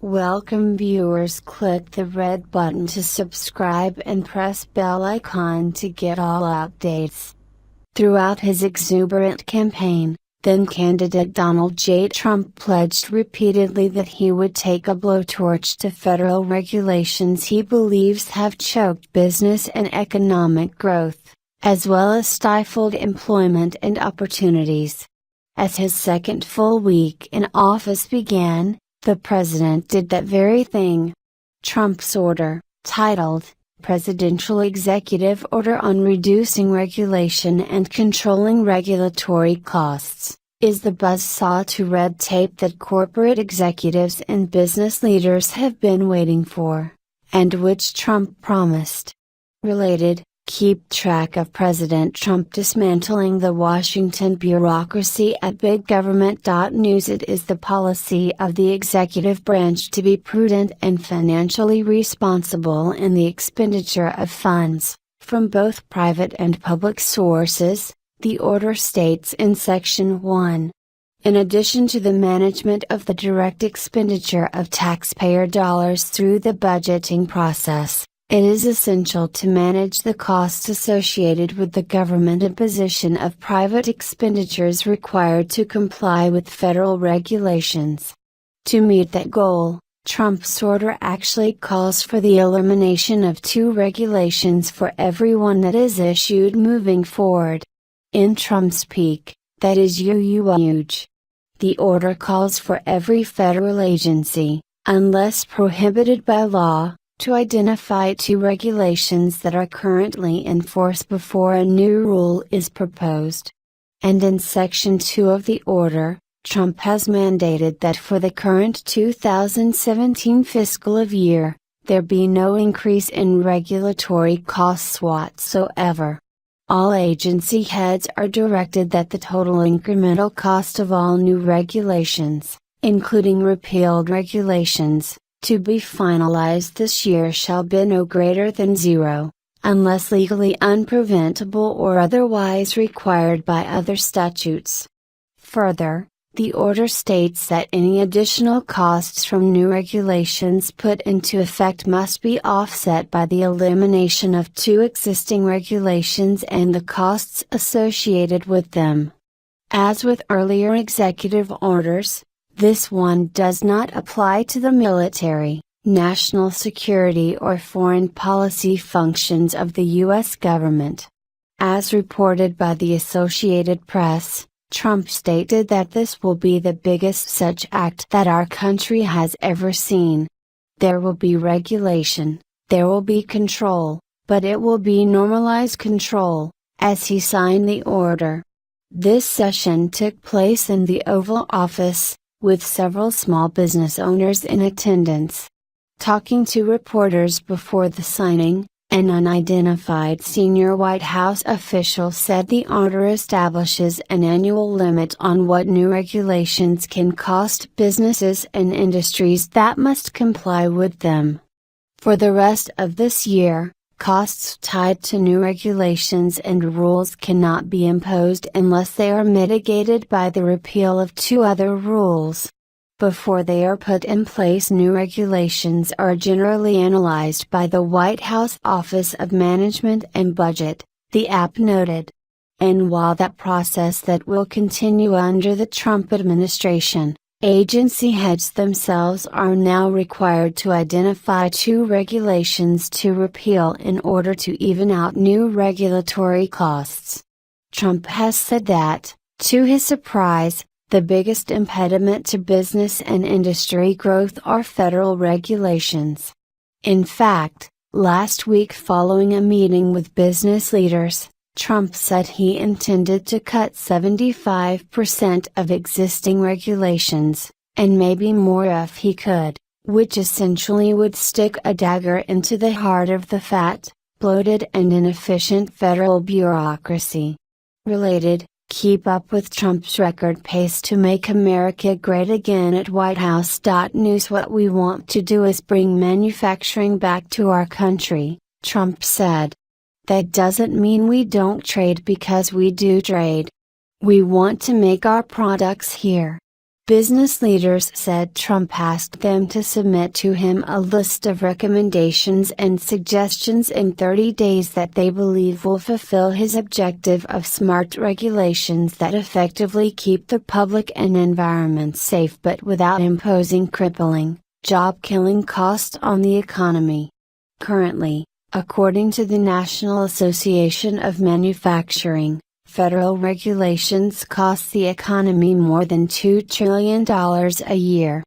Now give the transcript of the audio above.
Welcome viewers, click the red button to subscribe and press bell icon to get all updates. Throughout his exuberant campaign, then candidate Donald J. Trump pledged repeatedly that he would take a blowtorch to federal regulations he believes have choked business and economic growth, as well as stifled employment and opportunities. As his second full week in office began, the president did that very thing. Trump's order, titled, Presidential Executive Order on Reducing Regulation and Controlling Regulatory Costs, is the buzzsaw to red tape that corporate executives and business leaders have been waiting for, and which Trump promised. Related, keep track of President Trump dismantling the Washington bureaucracy at biggovernment.news. It is the policy of the executive branch to be prudent and financially responsible in the expenditure of funds, from both private and public sources, the order states in Section 1. In addition to the management of the direct expenditure of taxpayer dollars through the budgeting process, it is essential to manage the costs associated with the government imposition of private expenditures required to comply with federal regulations. To meet that goal, Trump's order actually calls for the elimination of 2 regulations for every one that is issued moving forward. In Trump's peak, that is huge. The order calls for every federal agency, unless prohibited by law, to identify 2 regulations that are currently in force before a new rule is proposed. And in Section 2 of the order, Trump has mandated that for the current 2017 fiscal year, there be no increase in regulatory costs whatsoever. All agency heads are directed that the total incremental cost of all new regulations, including repealed regulations, to be finalized this year shall be no greater than 0, unless legally unpreventable or otherwise required by other statutes. Further, the order states that any additional costs from new regulations put into effect must be offset by the elimination of 2 existing regulations and the costs associated with them. As with earlier executive orders, this one does not apply to the military, national security or foreign policy functions of the U.S. government. As reported by the Associated Press, Trump stated that this will be the biggest such act that our country has ever seen. There will be regulation, there will be control, but it will be normalized control, as he signed the order. This session took place in the Oval Office, with several small business owners in attendance. Talking to reporters before the signing, an unidentified senior White House official said the order establishes an annual limit on what new regulations can cost businesses and industries that must comply with them. For the rest of this year, costs tied to new regulations and rules cannot be imposed unless they are mitigated by the repeal of 2 other rules. Before they are put in place, new regulations are generally analyzed by the White House Office of Management and Budget, the AP noted. And while that process that will continue under the Trump administration, agency heads themselves are now required to identify 2 regulations to repeal in order to even out new regulatory costs. Trump has said that, to his surprise, the biggest impediment to business and industry growth are federal regulations. In fact, last week following a meeting with business leaders, Trump said he intended to cut 75% of existing regulations, and maybe more if he could, which essentially would stick a dagger into the heart of the fat, bloated and inefficient federal bureaucracy. Related, keep up with Trump's record pace to make America great again at whitehouse.news. What we want to do is bring manufacturing back to our country, Trump said. That doesn't mean we don't trade, because we do trade. We want to make our products here. Business leaders said Trump asked them to submit to him a list of recommendations and suggestions in 30 days that they believe will fulfill his objective of smart regulations that effectively keep the public and environment safe but without imposing crippling, job-killing costs on the economy. Currently, according to the National Association of Manufacturing, federal regulations cost the economy more than $2 trillion a year.